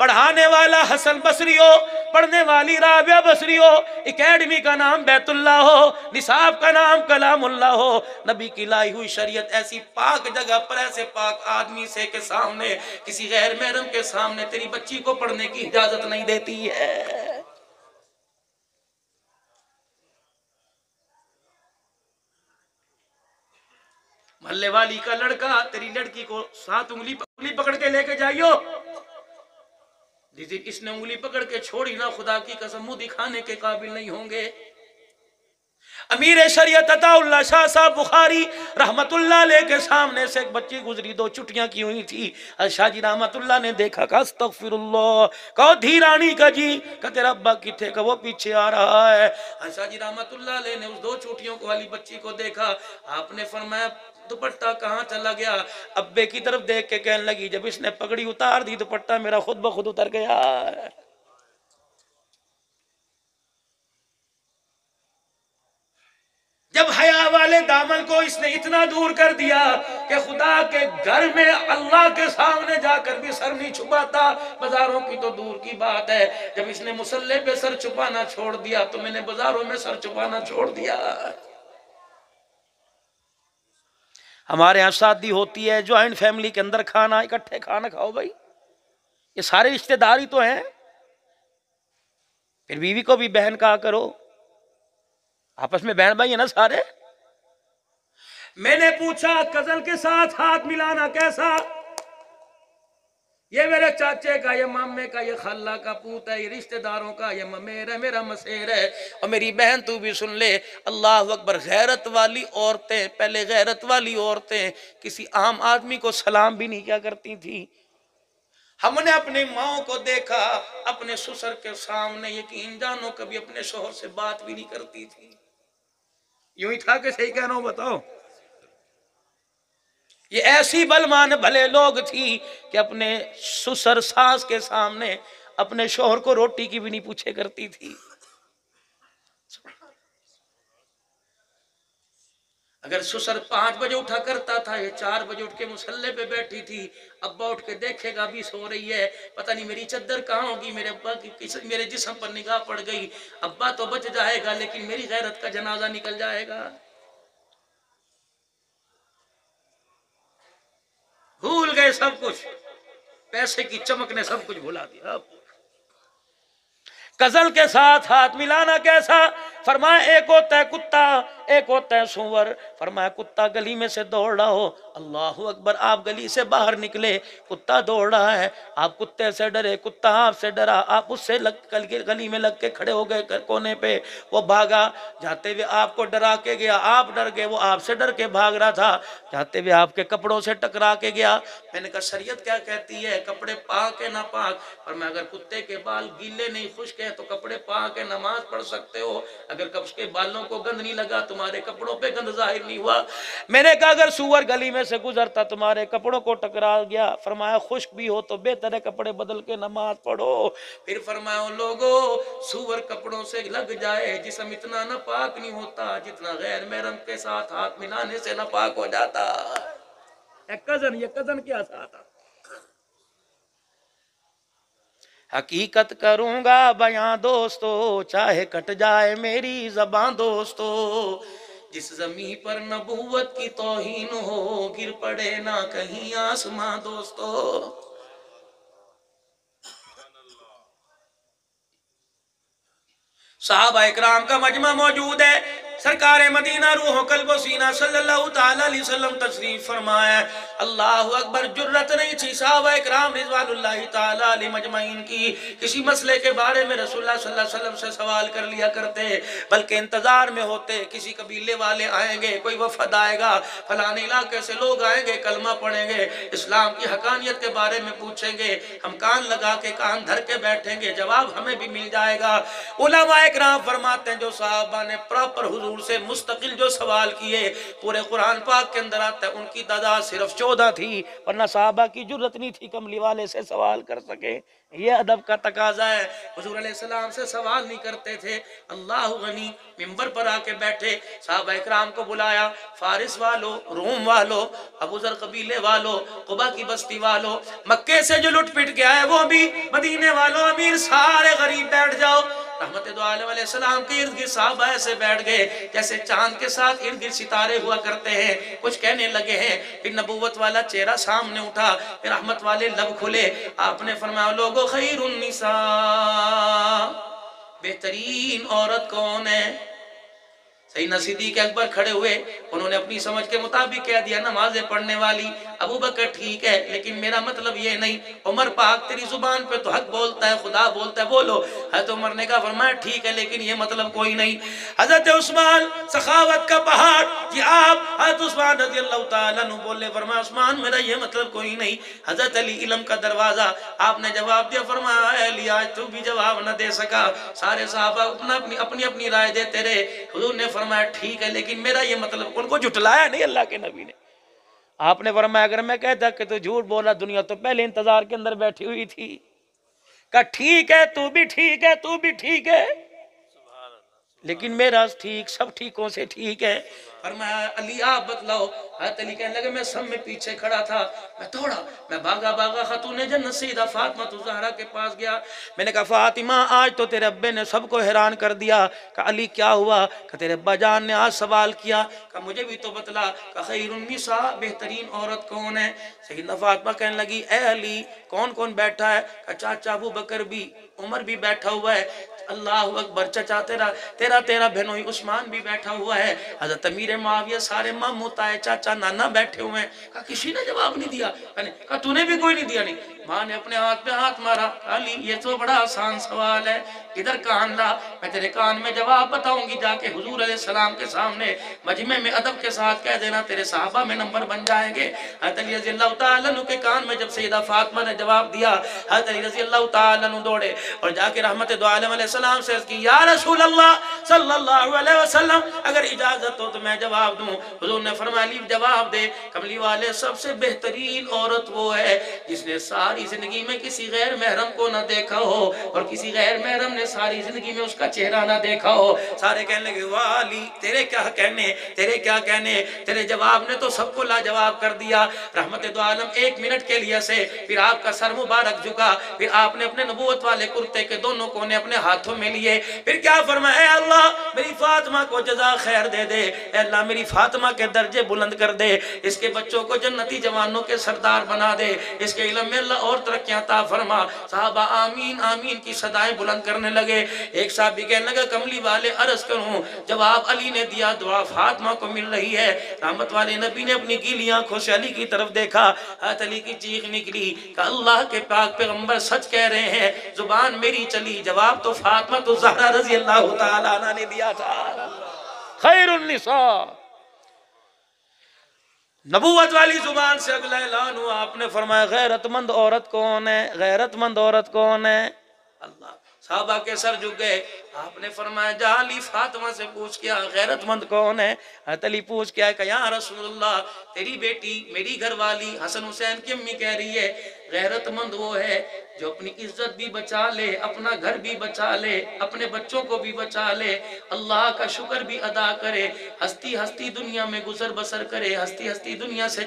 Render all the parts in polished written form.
پڑھانے والا حسن بصری ہو، پڑھنے والی رابعہ بصری ہو، اکیڈمی کا نام بیت اللہ ہو، نصاب کا نام کلام اللہ ہو، نبی کی لائی ہوئی شریعت ایسی پاک جگہ پر ایسے پاک آدمی سے کے سامنے، کسی غیر محرم کے سامنے تیری بچی کو پڑھنے کی اجازت نہیں دیتی ہے۔ محلے والی کا لڑکا تیری لڑکی کو ساتھ انگلی پکڑ کے لے کے جائیو، جس دن اس نے انگلی پکڑ کے چھوڑی نا، خدا کی قسم منہ دکھانے کے قابل نہیں ہوں گے۔ امیر شریعت عطا اللہ شاہ صاحب بخاری رحمت اللہ علیہ کے سامنے سے ایک بچی گزری، 2 چھٹیاں کی ہوئی تھی۔ شاہ جی رحمت اللہ نے دیکھا، کہا استغفر اللہ، کہو دھیرانی کا جی، کہ تیرا ابا کتھے، کہ وہ پیچھے آ رہا ہے۔ شاہ جی رحمت اللہ علیہ نے اس 2 چھٹیوں والی بچی کو دیکھا، آپ نے فرمایا دوپٹہ کہاں چلا گیا؟ ابے کی طرف دیکھ کے کہنے لگی، جب اس نے پگڑی اتار دی دوپٹہ میرا خود بخود اتر گیا۔ جب حیا والے دامن کو اس نے اتنا دور کر دیا کہ خدا کے گھر میں اللہ کے سامنے جا کر بھی سر نہیں چھپاتا، بازاروں کی تو دور کی بات ہے۔ جب اس نے مصلے پہ سر چھپانا چھوڑ دیا تو میں نے بازاروں میں سر چھپانا چھوڑ دیا۔ ہمارے ہاں شادی ہوتی ہے، جوائنٹ فیملی کے اندر کھانا، اکٹھے کھانا کھاؤ بھائی، یہ سارے رشتہ داری تو ہیں۔ پھر بیوی کو بھی بہن کہا کرو، آپس میں بہن بھائی ہیں نا سارے۔ میں نے پوچھا کزن کے ساتھ ہاتھ ملانا کیسا؟ یہ میرے چاچے کا، یہ مامے کا، یہ خالہ کا پوت ہے، یہ رشتہ داروں کا، یہ ممیر ہے، میرا مسیر ہے۔ اور میری بہن تو بھی سن لے، اللہ اکبر، غیرت والی عورتیں، پہلے غیرت والی عورتیں کسی عام آدمی کو سلام بھی نہیں کیا کرتی تھی۔ ہم نے اپنی ماں کو دیکھا اپنے سسر کے سامنے، یقین جانو کبھی اپنے شوہر سے بات بھی نہیں کرتی تھی۔ یوں ہی تھا کہ صحیح کہہ رہا ہوں، بتاؤ؟ یہ ایسی بلمان بھلے لوگ تھی کہ اپنے سسر ساس کے سامنے اپنے شوہر کو روٹی کی بھی نہیں پوچھے کرتی تھی۔ اگر سسر 5 بجے اٹھا کرتا تھا، یہ 4 بجے اٹھ کے مصلے پہ بیٹھی تھی، ابا اٹھ کے دیکھے گا بھی سو رہی ہے، پتہ نہیں میری چادر کہاں ہوگی، میرے ابا کی میرے جسم پر نگاہ پڑ گئی، ابا تو بچ جائے گا لیکن میری غیرت کا جنازہ نکل جائے گا۔ بھول گئے سب کچھ، پیسے کی چمک نے سب کچھ بھلا دیا۔ کزن کے ساتھ ہاتھ ملانا کیسا؟ فرمایا ایک ہوتا ہے کتا، ایک ہوتا ہے سور۔ فرمایا کتا گلی میں سے دوڑ رہا ہو، اللہ اکبر، آپ گلی سے باہر نکلے، کتا دوڑ رہا ہے، آپ کتے سے ڈرے، کتا آپ سے ڈرا، آپ اس سے گلی میں لگ کے کھڑے ہو گئے کونے پہ، وہ بھاگا، جاتے ہوئے آپ کو ڈرا کے گیا، آپ ڈر گئے، وہ آپ سے ڈر کے بھاگ رہا تھا، جاتے ہوئے آپ کے کپڑوں سے ٹکرا کے گیا۔ میں نے کہا شریعت کیا کہتی ہے، کپڑے پاک ہے نہ پاک؟ اور میں اگر کتے کے بال گیلے نہیں خشک ہے تو کپڑے پاک ہے، نماز پڑھ سکتے ہو، اگر اس کے بالوں کو گند نہیں لگا تمہارے کپڑوں پہ گند ظاہر نہیں ہوا۔ میں نے کہا اگر سور گلی میں سے گزرتا تمہارے کپڑوں کو ٹکرا گیا، فرمایا خشک بھی ہو تو بہتر ہے کپڑے بدل کے نماز پڑھو۔ پھر فرمایا لوگو سور کپڑوں سے لگ جائے، جسم اتنا ناپاک نہیں ہوتا جتنا غیر محرم کے ساتھ ہاتھ ملانے سے ناپاک ہو جاتا۔ یہ کزن کیا ساتھ؟ حقیقت کروں گا بیاں دوستو، چاہے کٹ جائے میری زبان دوستو، جس زمین پر نبوت کی توہین ہو، گر پڑے نہ کہیں آسمان دوستو۔ صحابہ اکرام کا مجمع موجود ہے، سرکار مدینہ روح و قلب و سینہ صلی اللہ تعالیٰ علیہ وسلم تشریف فرمایا۔ اللہ اکبر، جرت نہیں تھی صحابہ اکرام رضوان اللہ تعالیٰ علیہ مجمعین کی کسی مسئلے کے بارے میں رسول اللہ صلی اللہ علیہ وسلم سے سوال کر لیا کرتے، بلکہ انتظار میں ہوتے کسی قبیلے والے آئیں گے، کوئی وفد آئے گا، فلانے علاقے سے لوگ آئیں گے، کلمہ پڑھیں گے، اسلام کی حقانیت کے بارے میں پوچھیں گے، ہم کان لگا کے کان دھر کے بیٹھیں گے، جواب ہمیں بھی مل جائے گا۔ علماء اکرام فرماتے ہیں جو صحابہ نے پراپر حضور حضور سے مستقل جو سوال کیے پورے قرآن پاک کے اندر آتا ہے، ان کی تعداد صرف 14 تھی، ورنہ صحابہ کی جرت نہیں تھی کملی والے سے سوال کر سکے۔ یہ ادب کا تقاضا ہے۔ حضور علیہ السلام سے سوال نہیں کرتے تھے۔ اللہ غنی منبر پر آ کے بیٹھے، صحابہ اکرام کو بلایا، فارس والو، روم والو، ابو ذر قبیلے والو، قبا کی بستی والو، مکے سے جو لٹ پٹ کے آئے وہ بھی، مدینے والو، امیر، سارے غریب بیٹھ جاؤ۔ رحمت دو عالم علیہ السلام کے ارد گرد صحابہ ایسے بیٹھ گئے جیسے چاند کے ساتھ ارد گرد ستارے ہوا کرتے ہیں۔ کچھ کہنے لگے ہیں، پھر نبوت والا چہرہ سامنے اٹھا، پھر رحمت والے لب کھلے، آپ نے فرمایا لوگو خیر النساء، بہترین عورت کون ہے؟ سیدنا صدیق اکبر کھڑے ہوئے، انہوں نے اپنی سمجھ کے مطابق کہہ دیا نمازیں پڑھنے والی، ابو بکر ٹھیک ہے لیکن میرا مطلب یہ نہیں، عمر پاک تیری زبان پہ تو حق بولتا ہے، خدا بولتا ہے، بولو۔ حضرت عمر نے کہا فرمایا ٹھیک ہے لیکن یہ مطلب کوئی نہیں۔ حضرت عثمان سخاوت کا پہاڑ، یہ آپ حضرت عثمان رضی اللہ تعالیٰ عنہ بولے، فرمایا عثمان میرا یہ مطلب کوئی نہیں۔ حضرت علی علم کا دروازہ، آپ نے جواب دیا، فرمایا اے علی آج تو بھی جواب نہ دے سکا۔ سارے صحابہ اپنی رائے دیتے رہے۔ حضور نے فرمایا ٹھیک ہے لیکن میرا یہ مطلب، ان کو جھٹلایا نہیں اللہ کے نبی نے۔ آپ نے فرمایا اگر میں کہتا کہ تو جھوٹ بولا، دنیا تو پہلے انتظار کے اندر بیٹھی ہوئی تھی۔ کہا ٹھیک ہے، تو بھی ٹھیک ہے، تو بھی ٹھیک ہے، لیکن میرا ٹھیک سب ٹھیکوں سے ٹھیک ہے۔ فرمایا علی آپ بتلاؤ۔ حضرت علی کہنے لگے میں سب میں پیچھے کھڑا تھا، میں بھاگا خاتون جنت سیدہ فاطمہ الزہرا کے پاس گیا۔ میں نے کہا فاطمہ آج تو تیرے ابے نے سب کو حیران کر دیا۔ کہا علی کیا ہوا؟ کہ تیرے ابا جان نے آج سوال کیا۔ کہا مجھے بھی تو بتلا۔ کہ خیر النساء، بہترین عورت کون ہے؟ سیدہ فاطمہ کہنے لگی اے علی کون کون بیٹھا ہے؟ کہ چاچا ابو بکر بھی، عمر بھی بیٹھا ہوا ہے، اللہ اکبر، چچا تیرا بہنوئی عثمان بھی بیٹھا ہوا ہے، حضرت امیر معاویہ، سارے ماموں تائے چاچا نانا بیٹھے ہوئے ہیں۔ کہا کسی نے جواب نہیں دیا؟ کہا تو نے بھی کوئی نہیں دیا؟ نہیں۔ ماں نے اپنے ہاتھ پہ ہاتھ مارا، علی یہ تو بڑا آسان سوال ہے، ادھر کان لا، میں تیرے کان میں جواب بتاؤں گی، جا کے حضور علیہ السلام کے سامنے مجمع میں ادب کے ساتھ کہہ دینا، تیرے صحابہ میں نمبر بن جائیں گے۔ حضرت علی رضی اللہ تعالیٰ عنہ کے کان میں جب سیدہ فاطمہ نے جواب دیا، حضرت علی رضی اللہ تعالیٰ عنہ دوڑے اور جا کے رحمت دو عالم علیہ السلام سے عرض کی یا رسول اللہ صلی اللہ علیہ وسلم اگر اجازت ہو تو میں جواب دوں۔ حضور نے فرمایا علی جواب دے، کملی والے سب سے بہترین عورت وہ ہے جس نے ساری زندگی میں کسی غیر محرم کو نہ دیکھا ہو اور کسی غیر محرم نے ساری زندگی میں اس کا چہرہ نہ دیکھا ہو۔ سارے کہنے لگے واہ علی تیرے کیا کہنے، تیرے کیا کہنے، تیرے جواب نے تو سب کو لاجواب کر دیا۔ رحمت دو عالم ایک منٹ کے لیے سے پھر آپ کا سر مبارک جھکا، پھر آپ نے اپنے نبوت والے کرتے کے دونوں کونے اپنے ہاتھوں میں لیے، پھر کیا فرمایا اے اللہ میری فاطمہ کو جزا خیر دے دے، اے اللہ میری فاطمہ کے درجے بلند کر دے، اس کے بچوں کو جنتی جوانوں کے سردار بنا دے، اس کے علم میں اللہ اور ترقیاں عطا فرما۔ صحابہ آمین آمین کی صدائیں بلند کرنے لگے۔ ایک صحابی کہنے لگا کملی والے عرض کروں، جواب علی نے دیا، دعا فاطمہ کو مل رہی ہے۔ رحمت والے نبی نے اپنی گیلی آنکھوں سے علی کی طرف دیکھا، حضرت علی کی چیخ نکلی کہ اللہ کے پاک پیغمبر سچ کہہ رہے ہیں، زبان میری چلی، جواب تو فاطمہ الزہرا رضی اللہ تعالیٰ عنہ نے دیا تھا۔ خیر النساء، نبوت والی زبان سے اگلا اعلان ہوا، آپ نے فرمایا غیرت مند عورت کون ہے؟ غیرت مند عورت کون ہے؟ اللہ، صحابہ کے سر جھک گئے۔ آپ نے فرمایا جا علی فاطمہ سے پوچھ کیا غیرت مند کون ہے؟ حضرت علی پوچھ کیا کہ یا رسول اللہ تیری بیٹی میری گھر والی حسن حسین کی امی کہہ رہی ہے غیرت مند وہ ہے جو اپنی عزت بھی بچا لے، اپنا گھر بھی بچا لے، اپنے بچوں کو بھی بچا لے، اللہ کا شکر بھی ادا کرے، ہستی ہستی دنیا میں گزر بسر کرے، ہستی ہستی دنیا سے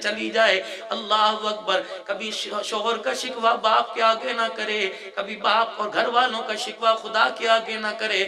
چلی جائے۔ اللہ اکبر، کبھی شوہر کا شکوہ باپ کے آگے نہ کرے، کبھی باپ اور گھر والوں کا شکوہ خدا کے آگے نہ کرے۔